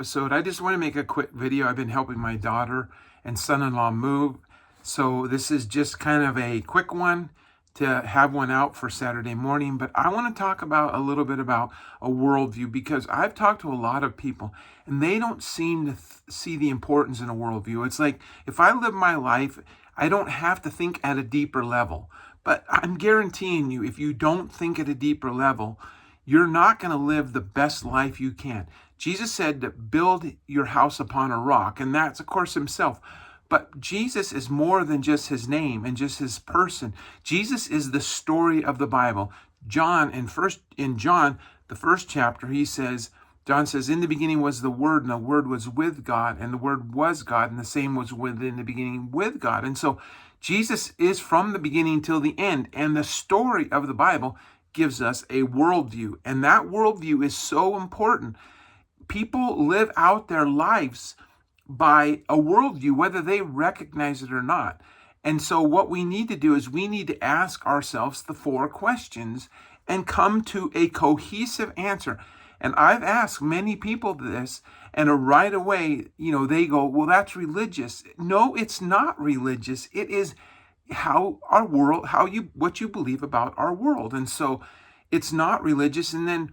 episode. I just want to make a quick video. I've been helping my daughter and son-in-law move. So this is just kind of a quick one to have one out for Saturday morning. But I want to talk about a little bit about a worldview, because I've talked to a lot of people and they don't seem to see the importance in a worldview. It's like, if I live my life, I don't have to think at a deeper level. But I'm guaranteeing you, if you don't think at a deeper level, you're not going to live the best life you can. Jesus said to build your house upon a rock, and that's, of course, himself. But Jesus is more than just his name and just his person. Jesus is the story of the Bible. In John, the first chapter, John says, in the beginning was the Word, and the Word was with God, and the Word was God, and the same was within the beginning with God. And so Jesus is from the beginning till the end, and the story of the Bible gives us a worldview, and that worldview is so important. People live out their lives by a worldview, whether they recognize it or not. And so what we need to do is we need to ask ourselves the 4 questions and come to a cohesive answer. And I've asked many people this, and right away, they go, well, that's religious. No, it's not religious. It is what you believe about our world. And so it's not religious. And then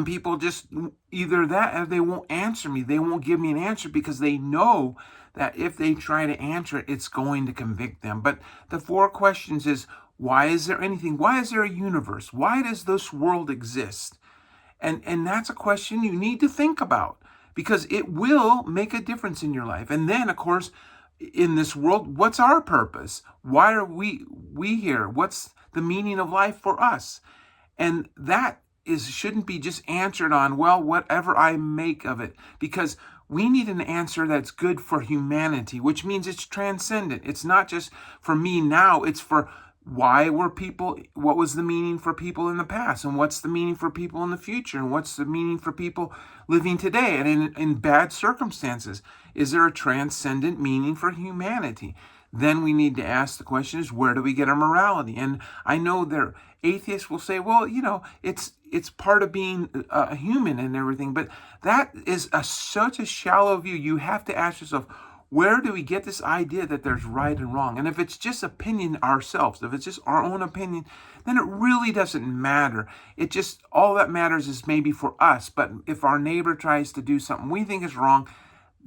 people just either that, or they won't answer me. They won't give me an answer because they know that if they try to answer it, it's going to convict them. But the 4 questions is, why is there anything? Why is there a universe? Why does this world exist? And that's a question you need to think about, because it will make a difference in your life. And then, of course, in this world, what's our purpose? Why are we here? What's the meaning of life for us? And that shouldn't be just answered on, well, whatever I make of it, because we need an answer that's good for humanity, which means it's transcendent. It's not just for me now, it's for what was the meaning for people in the past, and what's the meaning for people in the future, and what's the meaning for people living today and in bad circumstances. Is there a transcendent meaning for humanity? Then we need to ask the question is, where do we get our morality? And I know atheists will say, well, it's part of being a human and everything, but that is such a shallow view. You have to ask yourself, where do we get this idea that there's right and wrong? And if it's just opinion ourselves, if it's just our own opinion, then it really doesn't matter. All that matters is maybe for us. But if our neighbor tries to do something we think is wrong,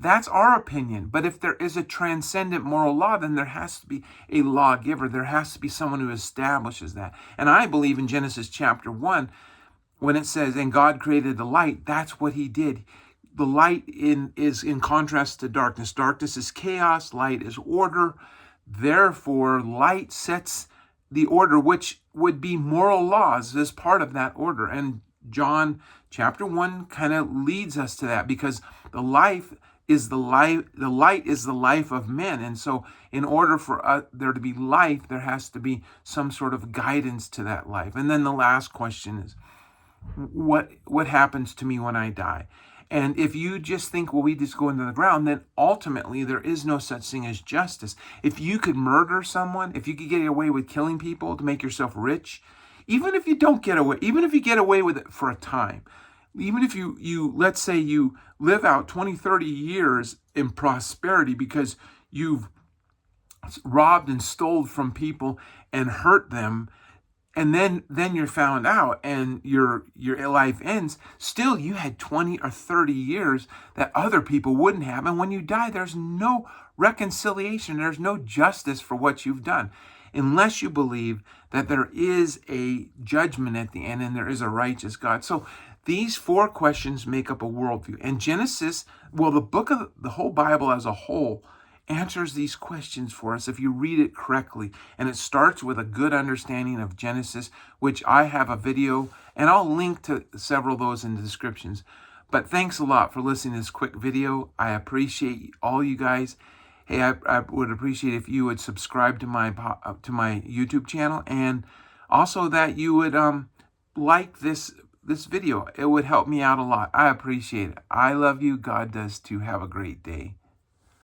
that's our opinion. But if there is a transcendent moral law, then there has to be a lawgiver. There has to be someone who establishes that. And I believe in Genesis chapter 1, when it says, and God created the light, that's what he did. The light is in contrast to darkness. Darkness is chaos, light is order. Therefore, light sets the order, which would be moral laws as part of that order. And John chapter 1 kind of leads us to that, because the light is the life of men. And so in order for there to be life, there has to be some sort of guidance to that life. And then the last question is, what happens to me when I die? And if you just think, well, we just go into the ground, then ultimately there is no such thing as justice. If you could murder someone, if you could get away with killing people to make yourself rich, even if you get away with it for a time, even if you let's say you live out 20, 30 years in prosperity because you've robbed and stole from people and hurt them, and then you're found out and your life ends, still you had 20 or 30 years that other people wouldn't have. And when you die, there's no reconciliation. There's no justice for what you've done, unless you believe that there is a judgment at the end and there is a righteous God. So these 4 questions make up a worldview. And Genesis, well, the whole Bible as a whole answers these questions for us if you read it correctly. And it starts with a good understanding of Genesis, which I have a video, and I'll link to several of those in the descriptions. But thanks a lot for listening to this quick video. I appreciate all you guys. Hey, I would appreciate if you would subscribe to my YouTube channel, and also that you would like this video. It would help me out a lot. I appreciate it. I love you. God does too. Have a great day.